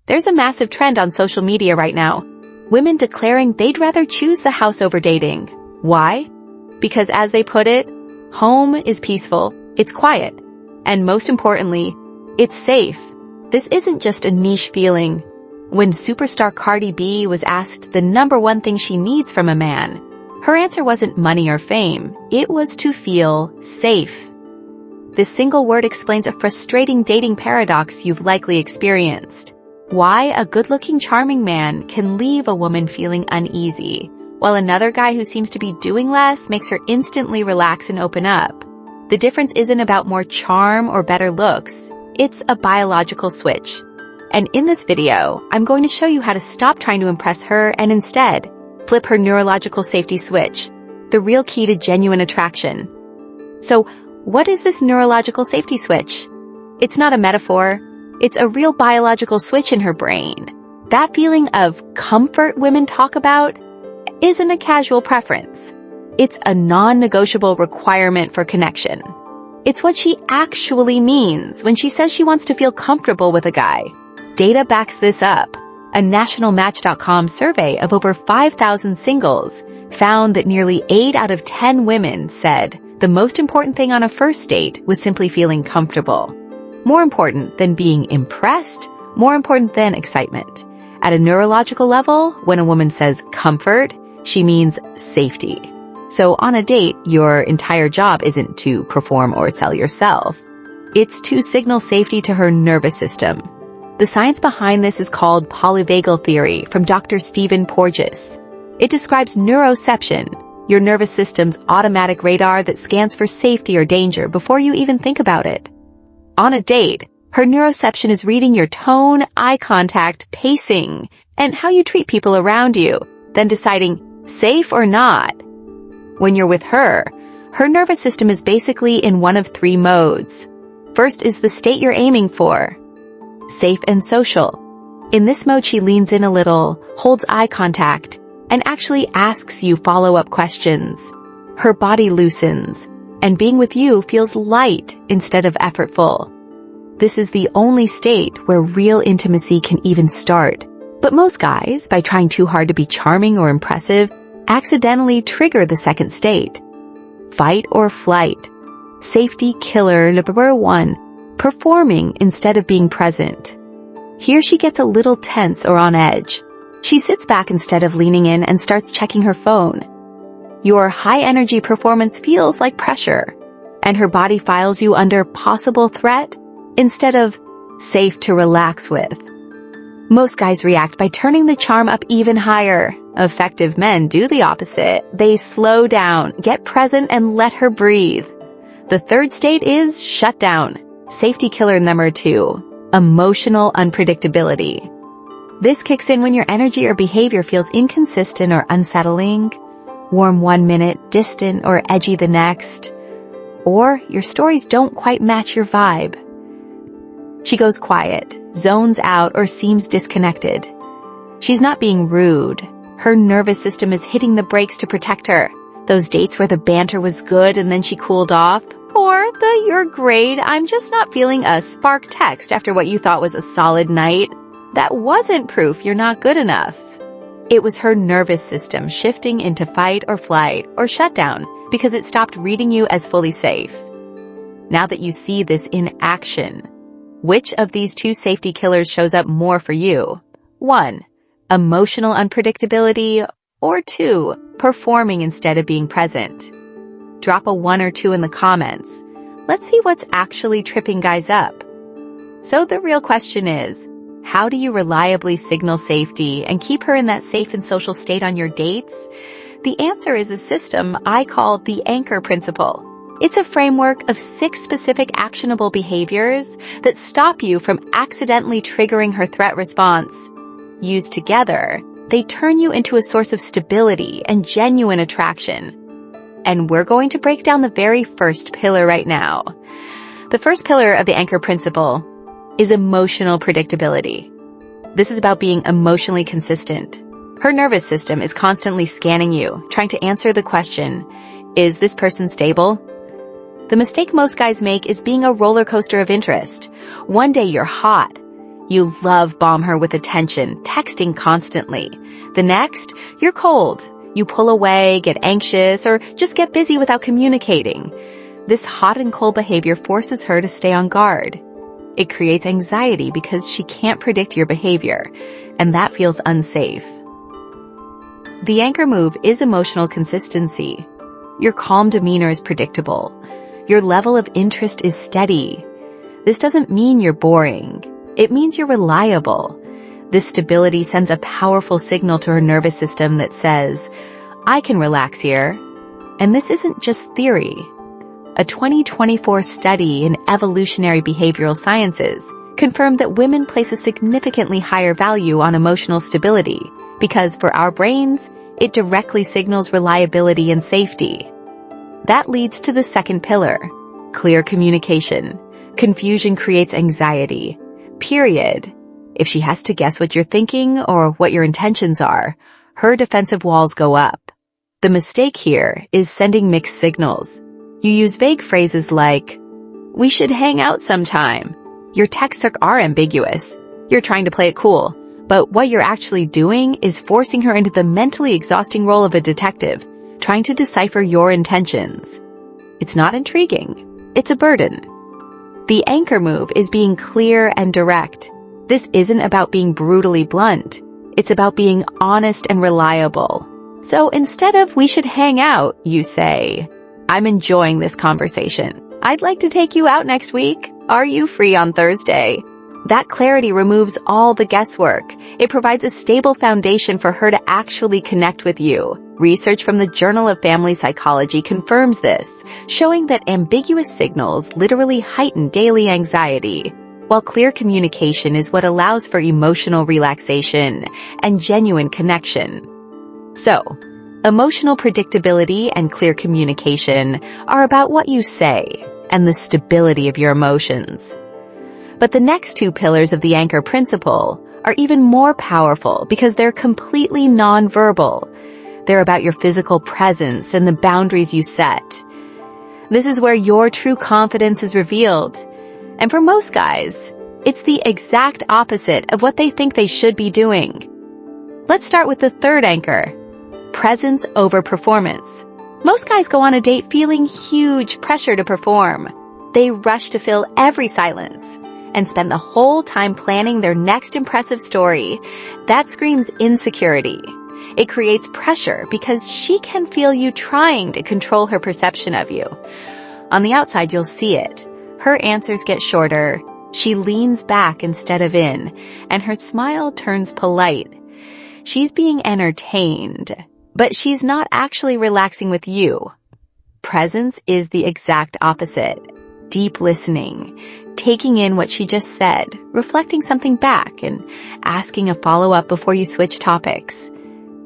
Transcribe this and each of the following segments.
There's a massive trend on social media right now. Women declaring they'd rather choose the house over dating. Why? Because as they put it, home is peaceful, it's quiet, and most importantly, it's safe. This isn't just a niche feeling. When superstar Cardi B was asked the #1 thing she needs from a man, her answer wasn't money or fame, it was to feel safe. This single word explains a frustrating dating paradox you've likely experienced. Why a good-looking, charming man can leave a woman feeling uneasy, while another guy who seems to be doing less makes her instantly relax and open up. The difference isn't about more charm or better looks, it's a biological switch. And in this video, I'm going to show you how to stop trying to impress her and instead flip her neurological safety switch, the real key to genuine attraction. So, what is this neurological safety switch? It's not a metaphor, it's a real biological switch in her brain. That feeling of comfort women talk about isn't a casual preference. It's a non-negotiable requirement for connection. It's what she actually means when she says she wants to feel comfortable with a guy. Data backs this up. A national Match.com survey of over 5,000 singles found that nearly 8 out of 10 women said the most important thing on a first date was simply feeling comfortable. More important than being impressed, more important than excitement. At a neurological level, when a woman says comfort, she means safety. So on a date, your entire job isn't to perform or sell yourself. It's to signal safety to her nervous system. The science behind this is called Polyvagal Theory from Dr. Stephen Porges. It describes neuroception, your nervous system's automatic radar that scans for safety or danger before you even think about it. On a date, her neuroception is reading your tone, eye contact, pacing, and how you treat people around you, then deciding safe or not. When you're with her nervous system is basically in one of 3 modes. First is the state you're aiming for, safe and social. In this mode, she leans in a little, holds eye contact, and actually asks you follow-up questions. Her body loosens, and being with you feels light instead of effortful. This is the only state where real intimacy can even start. But most guys, by trying too hard to be charming or impressive, accidentally trigger the second state. Fight or flight. Safety killer #1. Performing instead of being present. Here she gets a little tense or on edge. She sits back instead of leaning in and starts checking her phone. Your high-energy performance feels like pressure, and her body files you under possible threat instead of safe to relax with. Most guys react by turning the charm up even higher. Effective men do the opposite. They slow down, get present, and let her breathe. The third state is shut down. Safety killer #2, emotional unpredictability. This kicks in when your energy or behavior feels inconsistent or unsettling, warm 1 minute, distant or edgy the next, or your stories don't quite match your vibe. She goes quiet, zones out, or seems disconnected. She's not being rude. Her nervous system is hitting the brakes to protect her. Those dates where the banter was good and then she cooled off, or the "you're great, I'm just not feeling" a spark text after what you thought was a solid night. That wasn't proof you're not good enough. It was her nervous system shifting into fight or flight or shutdown because it stopped reading you as fully safe. Now that you see this in action, which of these 2 safety killers shows up more for you? 1. Emotional unpredictability, or 2. Performing instead of being present? Drop a 1 or 2 in the comments. Let's see what's actually tripping guys up. So the real question is, how do you reliably signal safety and keep her in that safe and social state on your dates? The answer is a system I call the anchor principle. It's a framework of 6 specific actionable behaviors that stop you from accidentally triggering her threat response. Used together, they turn you into a source of stability and genuine attraction. And we're going to break down the very first pillar right now. The first pillar of the anchor principle is emotional predictability. This is about being emotionally consistent. Her nervous system is constantly scanning you, trying to answer the question, is this person stable? The mistake most guys make is being a roller coaster of interest. One day you're hot, You love bomb her with attention, texting constantly. The next, you're cold. You pull away, get anxious, or just get busy without communicating. This hot and cold behavior forces her to stay on guard. It creates anxiety because she can't predict your behavior, and that feels unsafe. The anchor move is emotional consistency. Your calm demeanor is predictable. Your level of interest is steady. This doesn't mean you're boring. It means you're reliable. This stability sends a powerful signal to her nervous system that says, I can relax here. And this isn't just theory. A 2024 study in evolutionary behavioral sciences confirmed that women place a significantly higher value on emotional stability because for our brains, it directly signals reliability and safety. That leads to the second pillar, clear communication. Confusion creates anxiety. Period. If she has to guess what you're thinking or what your intentions are, her defensive walls go up. The mistake here is sending mixed signals. You use vague phrases like, we should hang out sometime. Your texts are ambiguous. You're trying to play it cool, but what you're actually doing is forcing her into the mentally exhausting role of a detective, trying to decipher your intentions. It's not intriguing. It's a burden. The anchor move is being clear and direct. This isn't about being brutally blunt. It's about being honest and reliable. So instead of we should hang out, you say, I'm enjoying this conversation. I'd like to take you out next week. Are you free on Thursday? That clarity removes all the guesswork. It provides a stable foundation for her to actually connect with you. Research from the Journal of Family Psychology confirms this, showing that ambiguous signals literally heighten daily anxiety, while clear communication is what allows for emotional relaxation and genuine connection. So, emotional predictability and clear communication are about what you say and the stability of your emotions. But the next two pillars of the anchor principle are even more powerful because they're completely nonverbal. They're about your physical presence and the boundaries you set. This is where your true confidence is revealed. And for most guys, it's the exact opposite of what they think they should be doing. Let's start with the third anchor, presence over performance. Most guys go on a date feeling huge pressure to perform. They rush to fill every silence and spend the whole time planning their next impressive story. That screams insecurity. It creates pressure because she can feel you trying to control her perception of you. On the outside, you'll see it. Her answers get shorter. She leans back instead of in, and her smile turns polite. She's being entertained, but she's not actually relaxing with you. Presence is the exact opposite. Deep listening, taking in what she just said, reflecting something back, and asking a follow-up before you switch topics.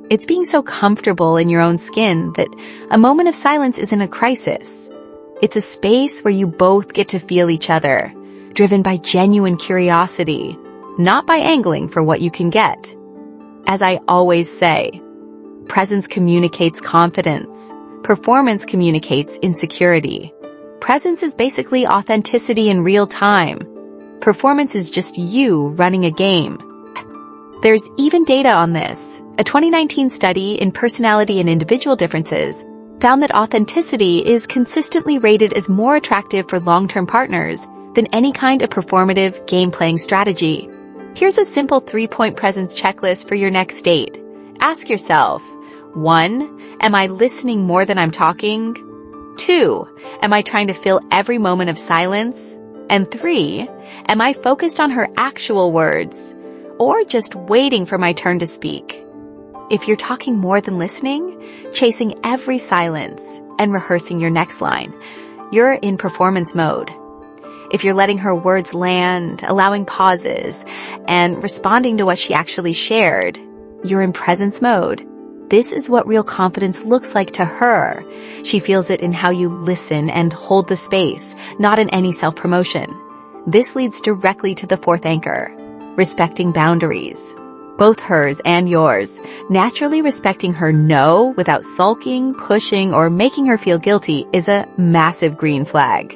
It's being so comfortable in your own skin that a moment of silence isn't a crisis. It's a space where you both get to feel each other, driven by genuine curiosity, not by angling for what you can get. As I always say, presence communicates confidence. Performance communicates insecurity. Presence is basically authenticity in real time. Performance is just you running a game. There's even data on this. A 2019 study in Personality and Individual Differences found that authenticity is consistently rated as more attractive for long-term partners than any kind of performative, game-playing strategy. Here's a simple 3-point presence checklist for your next date. Ask yourself, 1. Am I listening more than I'm talking? 2. Am I trying to fill every moment of silence? And 3. Am I focused on her actual words, or just waiting for my turn to speak? If you're talking more than listening, chasing every silence, and rehearsing your next line, you're in performance mode. If you're letting her words land, allowing pauses, and responding to what she actually shared, you're in presence mode. This is what real confidence looks like to her. She feels it in how you listen and hold the space, not in any self-promotion. This leads directly to the fourth anchor, respecting boundaries. both hers and yours. Naturally respecting her no without sulking, pushing, or making her feel guilty is a massive green flag.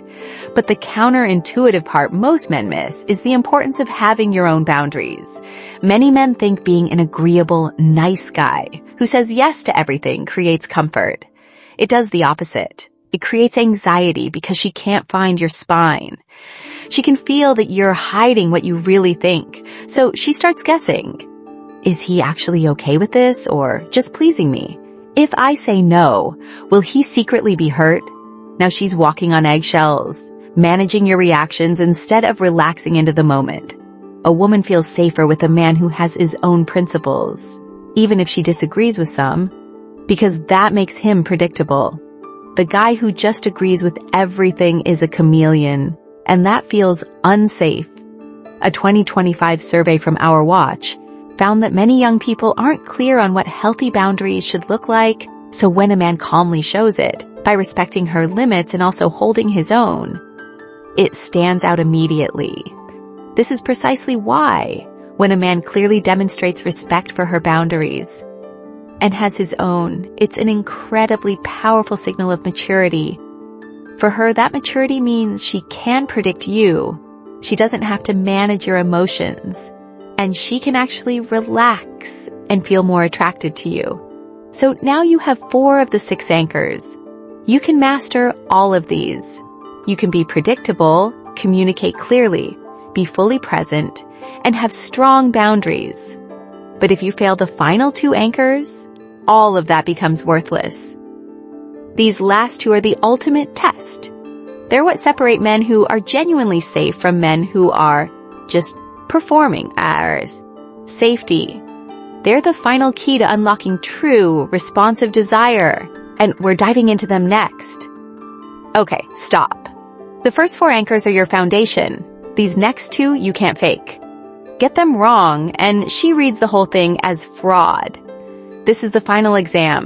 But the counterintuitive part most men miss is the importance of having your own boundaries. Many men think being an agreeable, nice guy who says yes to everything creates comfort. It does the opposite. It creates anxiety because she can't find your spine. She can feel that you're hiding what you really think, so she starts guessing. Is he actually okay with this or just pleasing me? If I say no, will he secretly be hurt? Now she's walking on eggshells, managing your reactions instead of relaxing into the moment. A woman feels safer with a man who has his own principles, even if she disagrees with some, because that makes him predictable. The guy who just agrees with everything is a chameleon, and that feels unsafe. A 2025 survey from Our Watch found that many young people aren't clear on what healthy boundaries should look like, so when a man calmly shows it, by respecting her limits and also holding his own, it stands out immediately. This is precisely why, when a man clearly demonstrates respect for her boundaries and has his own, it's an incredibly powerful signal of maturity. For her, that maturity means she can predict you. She doesn't have to manage your emotions, and she can actually relax and feel more attracted to you. So now you have 4 of the 6 anchors. You can master all of these. You can be predictable, communicate clearly, be fully present, and have strong boundaries. But if you fail the final 2 anchors, all of that becomes worthless. These last 2 are the ultimate test. They're what separate men who are genuinely safe from men who are just performing as safety. They're the final key to unlocking true, responsive desire, and we're diving into them next. Okay, stop. The first 4 anchors are your foundation. These next 2 you can't fake. Get them wrong, and she reads the whole thing as fraud. This is the final exam.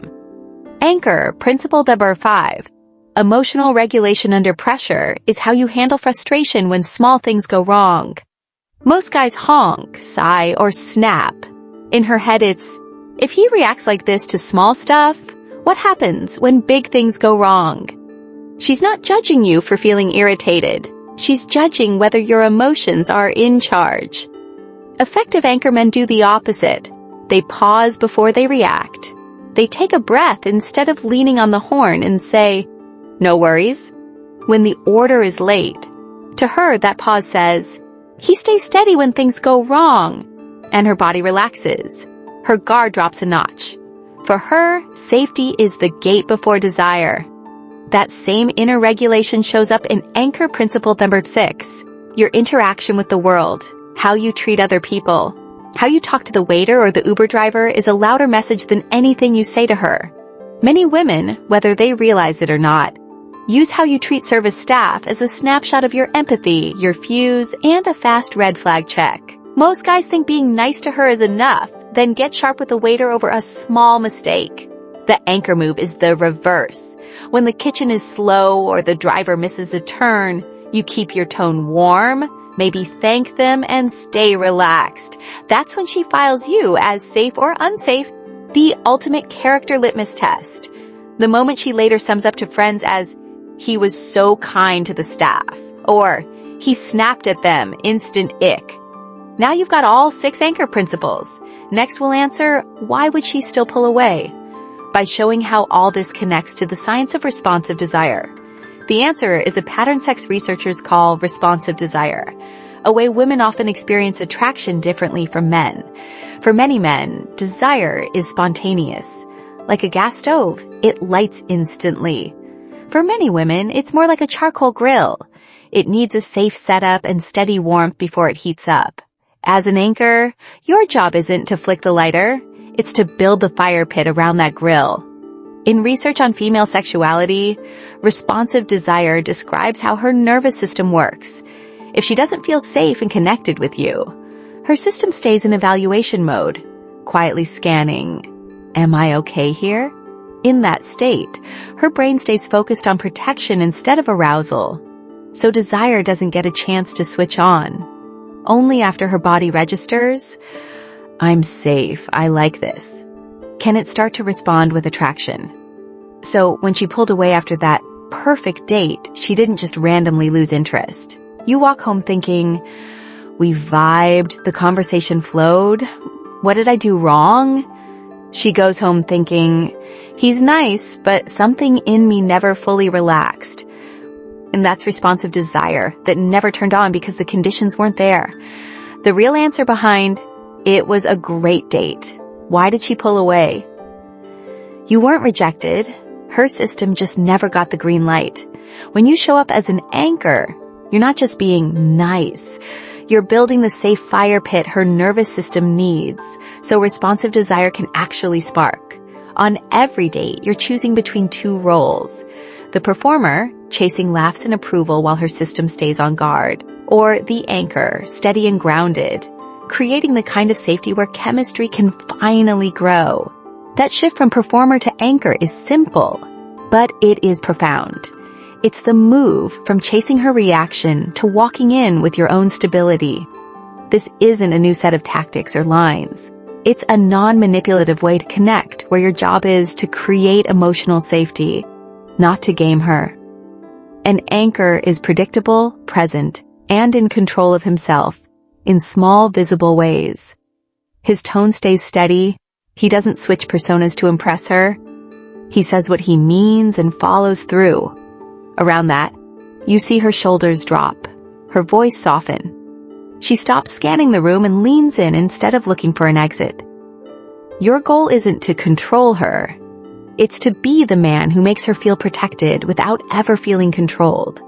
Anchor, principle number 5. Emotional regulation under pressure is how you handle frustration when small things go wrong. Most guys honk, sigh, or snap. In her head it's, if he reacts like this to small stuff, what happens when big things go wrong? She's not judging you for feeling irritated. She's judging whether your emotions are in charge. Effective anchormen do the opposite. They pause before they react. They take a breath instead of leaning on the horn and say, no worries, when the order is late. To her, that pause says, he stays steady when things go wrong, and her body relaxes. Her guard drops a notch. For her, safety is the gate before desire. That same inner regulation shows up in anchor principle number 6, your interaction with the world, how you treat other people. How you talk to the waiter or the Uber driver is a louder message than anything you say to her. Many women, whether they realize it or not, use how you treat service staff as a snapshot of your empathy, your fuse, and a fast red flag check. Most guys think being nice to her is enough, then get sharp with the waiter over a small mistake. The anchor move is the reverse. When the kitchen is slow or the driver misses a turn, you keep your tone warm, maybe thank them, and stay relaxed. That's when she files you as safe or unsafe, the ultimate character litmus test. The moment she later sums up to friends as, he was so kind to the staff, or he snapped at them, instant ick. Now you've got all 6 anchor principles. Next we'll answer, why would she still pull away? By showing how all this connects to the science of responsive desire. The answer is a pattern sex researchers call responsive desire, a way women often experience attraction differently from men. For many men, desire is spontaneous. Like a gas stove, it lights instantly. For many women, it's more like a charcoal grill. It needs a safe setup and steady warmth before it heats up. As an anchor, your job isn't to flick the lighter, it's to build the fire pit around that grill. In research on female sexuality, responsive desire describes how her nervous system works. If she doesn't feel safe and connected with you, her system stays in evaluation mode, quietly scanning, am I okay here? In that state, her brain stays focused on protection instead of arousal, so desire doesn't get a chance to switch on. Only after her body registers, I'm safe. I like this. Can it start to respond with attraction? So when she pulled away after that perfect date, she didn't just randomly lose interest. You walk home thinking, we vibed, the conversation flowed. What did I do wrong? She goes home thinking, he's nice, but something in me never fully relaxed. And that's responsive desire that never turned on because the conditions weren't there. The real answer behind, it was a great date. Why did she pull away? You weren't rejected. Her system just never got the green light. When you show up as an anchor, you're not just being nice. You're building the safe fire pit her nervous system needs, so responsive desire can actually spark. On every date, you're choosing between two roles. The performer, chasing laughs and approval while her system stays on guard, or the anchor, steady and grounded, creating the kind of safety where chemistry can finally grow. That shift from performer to anchor is simple, but it is profound. It's the move from chasing her reaction to walking in with your own stability. This isn't a new set of tactics or lines. It's a non-manipulative way to connect where your job is to create emotional safety, not to game her. An anchor is predictable, present, and in control of himself in small, visible ways. His tone stays steady. He doesn't switch personas to impress her. He says what he means and follows through. Around that, you see her shoulders drop, her voice soften. She stops scanning the room and leans in instead of looking for an exit. Your goal isn't to control her. It's to be the man who makes her feel protected without ever feeling controlled.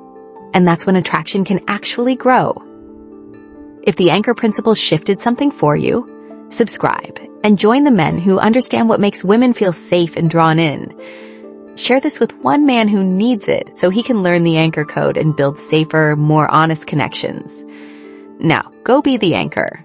And that's when attraction can actually grow. If the anchor principle shifted something for you, subscribe and join the men who understand what makes women feel safe and drawn in. Share this with one man who needs it so he can learn the anchor code and build safer, more honest connections. Now, go be the anchor.